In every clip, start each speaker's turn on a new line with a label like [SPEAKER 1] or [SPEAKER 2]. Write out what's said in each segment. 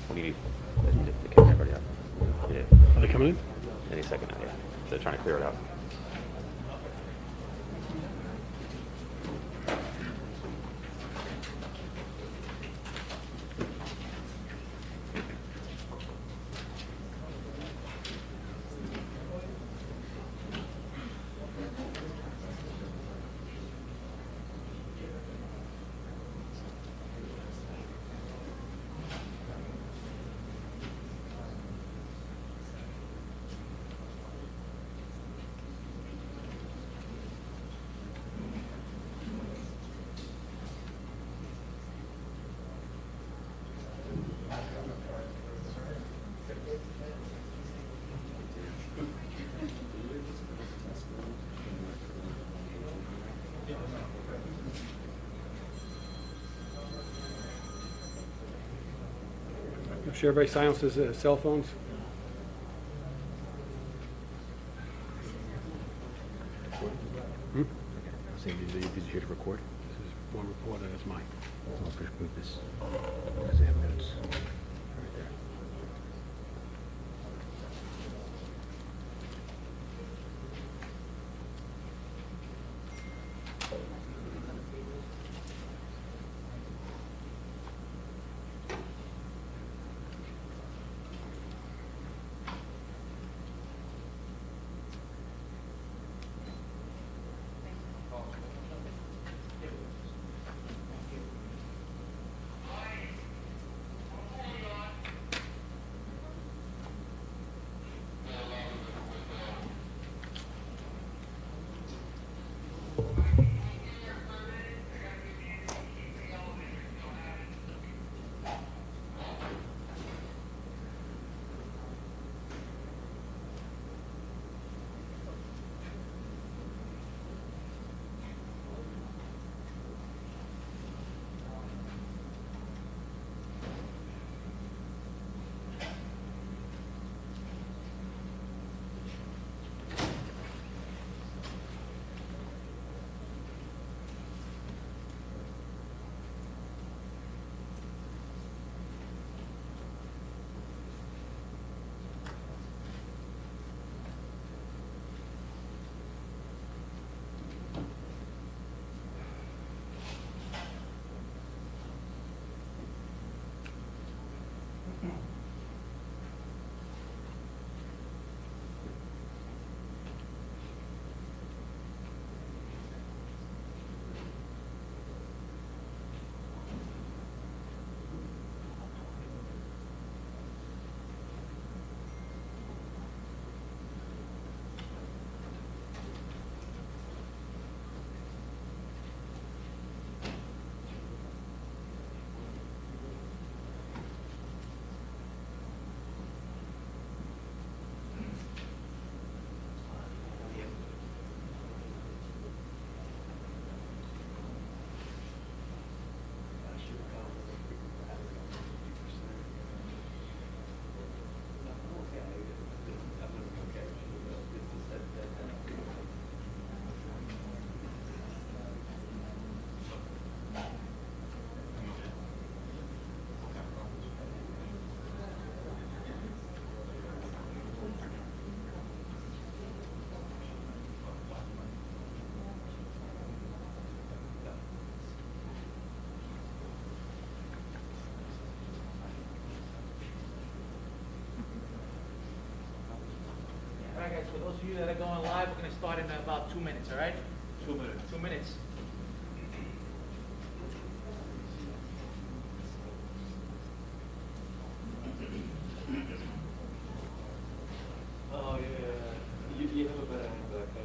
[SPEAKER 1] What do you need? The camera already up. Yeah.
[SPEAKER 2] Are they coming in?
[SPEAKER 1] Any second now, yeah. They're trying to clear it out.
[SPEAKER 2] Make sure everybody silences their cell phones.
[SPEAKER 3] Saying, did you hit record?
[SPEAKER 2] This is one reporter, that's mine.
[SPEAKER 3] I'll just move this, because they have notes right there.
[SPEAKER 4] All right, guys, for those of you that are going live, we're going to start in about 2 minutes, all right? 2 minutes. 2 minutes.
[SPEAKER 5] Oh, yeah. You have a better angle, okay?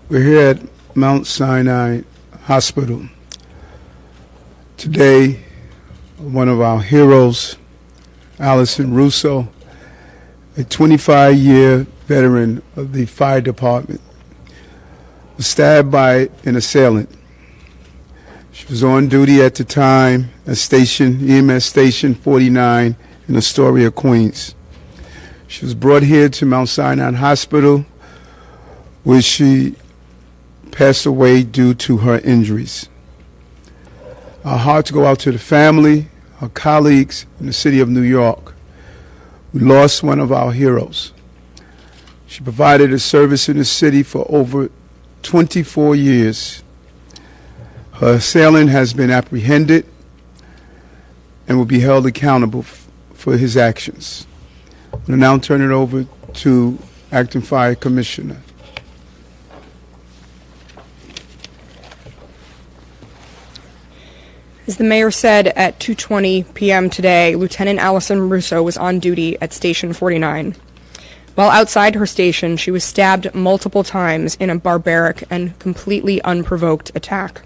[SPEAKER 6] We're here at Mount Sinai Hospital. Today, one of our heroes, Allison Russo, a 25-year veteran of the fire department, was stabbed by an assailant. She was on duty at the time at EMS Station 49 in Astoria, Queens. She was brought here to Mount Sinai Hospital, where she passed away due to her injuries. Our hearts go out to the family, our colleagues in the city of New York. We lost one of our heroes. She provided a service in the city for over 24 years. Her assailant has been apprehended and will be held accountable for his actions. I'm going to now turn it over to Acting Fire Commissioner.
[SPEAKER 7] As the mayor said, at 2:20 p.m. today, Lieutenant Allison Russo was on duty at Station 49. While outside her station, she was stabbed multiple times in a barbaric and completely unprovoked attack.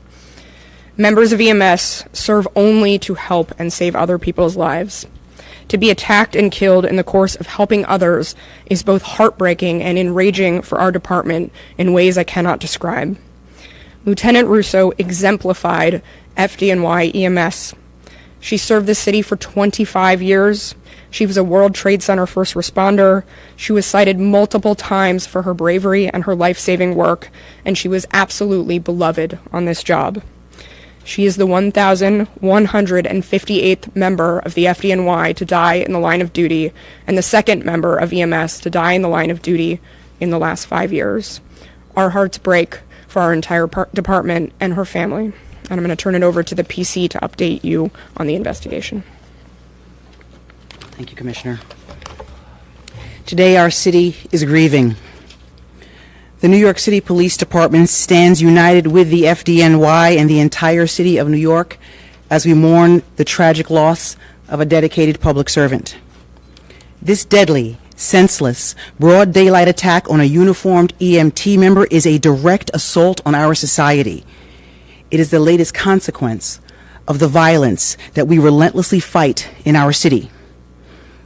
[SPEAKER 7] Members of EMS serve only to help and save other people's lives. To be attacked and killed in the course of helping others is both heartbreaking and enraging for our department in ways I cannot describe. Lieutenant Russo exemplified FDNY EMS. She served the city for 25 years. She was a World Trade Center first responder. She was cited multiple times for her bravery and her life-saving work, and she was absolutely beloved on this job. She is the 1,158th member of the FDNY to die in the line of duty, and the second member of EMS to die in the line of duty in the last 5 years. Our hearts break for our entire department and her family. And I'm going to turn it over to the PC to update you on the investigation.
[SPEAKER 8] Thank you, Commissioner. Today, our city is grieving. The New York City Police Department stands united with the FDNY and the entire city of New York as we mourn the tragic loss of a dedicated public servant. This deadly, senseless, broad daylight attack on a uniformed EMT member is a direct assault on our society. It is the latest consequence of the violence that we relentlessly fight in our city.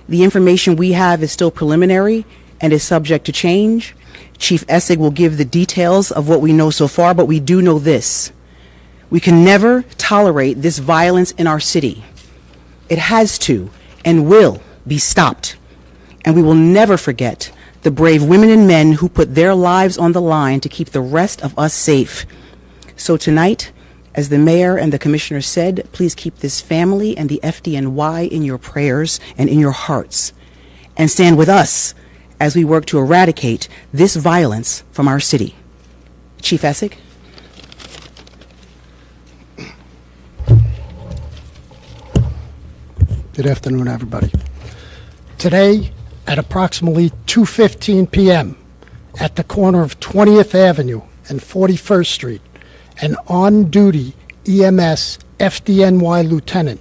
[SPEAKER 8] The information we have is still preliminary and is subject to change. Chief Essig will give the details of what we know so far, but we do know this. We can never tolerate this violence in our city. It has to and will be stopped. And we will never forget the brave women and men who put their lives on the line to keep the rest of us safe. So tonight, as the mayor and the commissioner said, please keep this family and the FDNY in your prayers and in your hearts, and stand with us as we work to eradicate this violence from our city. Chief Essig.
[SPEAKER 9] Good afternoon, everybody. Today, at approximately 2:15 p.m., at the corner of 20th Avenue and 41st Street, an on-duty EMS FDNY lieutenant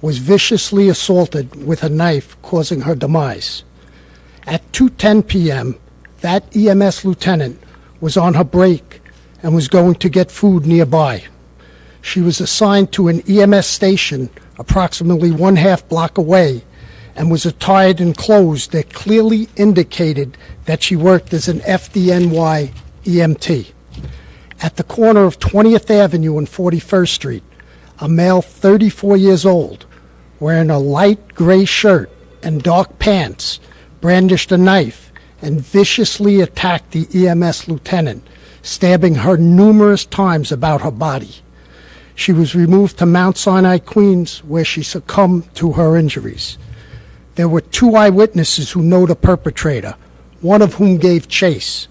[SPEAKER 9] was viciously assaulted with a knife, causing her demise. At 2:10 p.m., that EMS lieutenant was on her break and was going to get food nearby. She was assigned to an EMS station approximately 1/2 block away and was attired in clothes that clearly indicated that she worked as an FDNY EMT. At the corner of 20th Avenue and 41st Street, a male 34 years old, wearing a light gray shirt and dark pants, brandished a knife and viciously attacked the EMS lieutenant, stabbing her numerous times about her body. She was removed to Mount Sinai, Queens, where she succumbed to her injuries. There were 2 eyewitnesses who know the perpetrator, one of whom gave chase.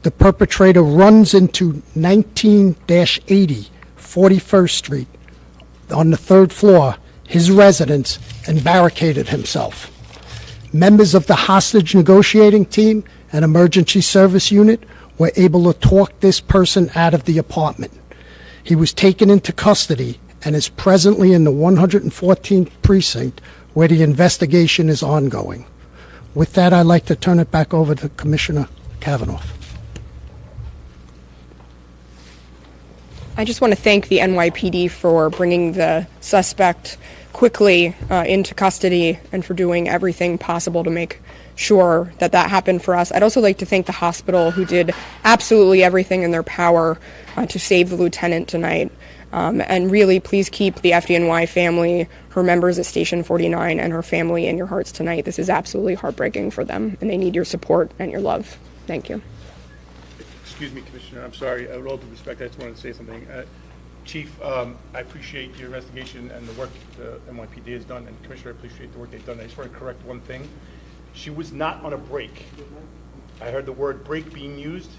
[SPEAKER 9] The perpetrator runs into 19-80 41st Street on the 3rd floor, his residence, and barricaded himself. Members of the hostage negotiating team and emergency service unit were able to talk this person out of the apartment. He was taken into custody and is presently in the 114th precinct, where the investigation is ongoing. With that, I'd like to turn it back over to Commissioner Kavanaugh.
[SPEAKER 7] I just want to thank the NYPD for bringing the suspect quickly into custody and for doing everything possible to make sure that that happened for us. I'd also like to thank the hospital who did absolutely everything in their power to save the lieutenant tonight. And really, please keep the FDNY family, her members at Station 49, and her family in your hearts tonight. This is absolutely heartbreaking for them, and they need your support and your love. Thank you.
[SPEAKER 10] Excuse me, Commissioner, I'm sorry. With all due respect, I just wanted to say something. Chief, I appreciate your investigation and the work the NYPD has done, and Commissioner, I appreciate the work they've done. I just want to correct one thing. She was not on a break. I heard the word break being used.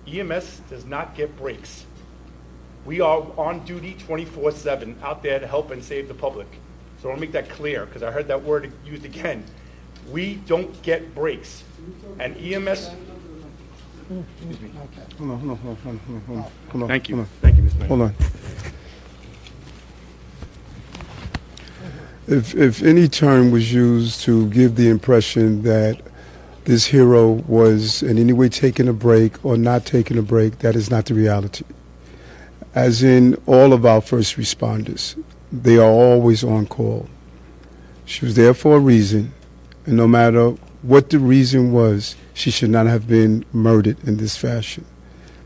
[SPEAKER 10] EMS does not get breaks. We are on duty 24/7 out there to help and save the public. So I want to make that clear because I heard that word used again. We don't get breaks. And EMS... Excuse me.
[SPEAKER 6] Hold on.
[SPEAKER 10] Thank you.
[SPEAKER 6] Hold on.
[SPEAKER 10] Thank you, Mr. Mayor.
[SPEAKER 6] Hold on. If any term was used to give the impression that this hero was in any way taking a break or not taking a break, that is not the reality. As in all of our first responders, they are always on call. She was there for a reason, and no matter what the reason was, she should not have been murdered in this fashion.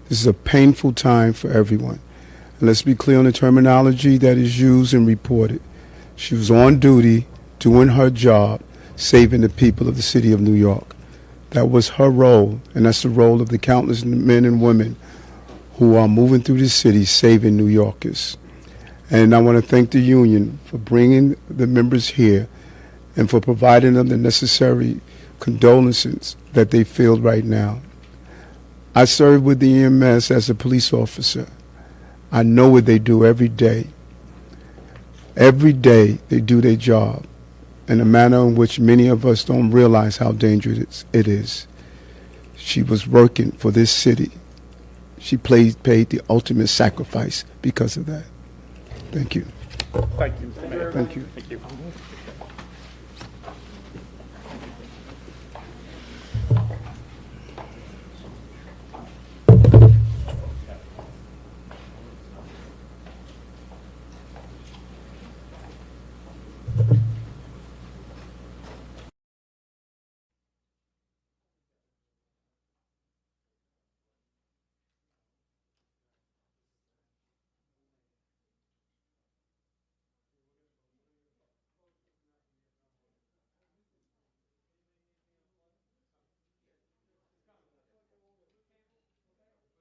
[SPEAKER 6] This is a painful time for everyone. And let's be clear on the terminology that is used and reported. She was on duty, doing her job, saving the people of the city of New York. That was her role, and that's the role of the countless men and women who are moving through the city saving New Yorkers. And I want to thank the union for bringing the members here and for providing them the necessary condolences that they feel right now. I serve with the EMS as a police officer. I know what they do every day. Every day they do their job in a manner in which many of us don't realize how dangerous it is. She was working for this city. She paid the ultimate sacrifice because of that. Thank you.
[SPEAKER 10] Thank you, Mr. Mayor.
[SPEAKER 6] Thank you.
[SPEAKER 10] Thank you.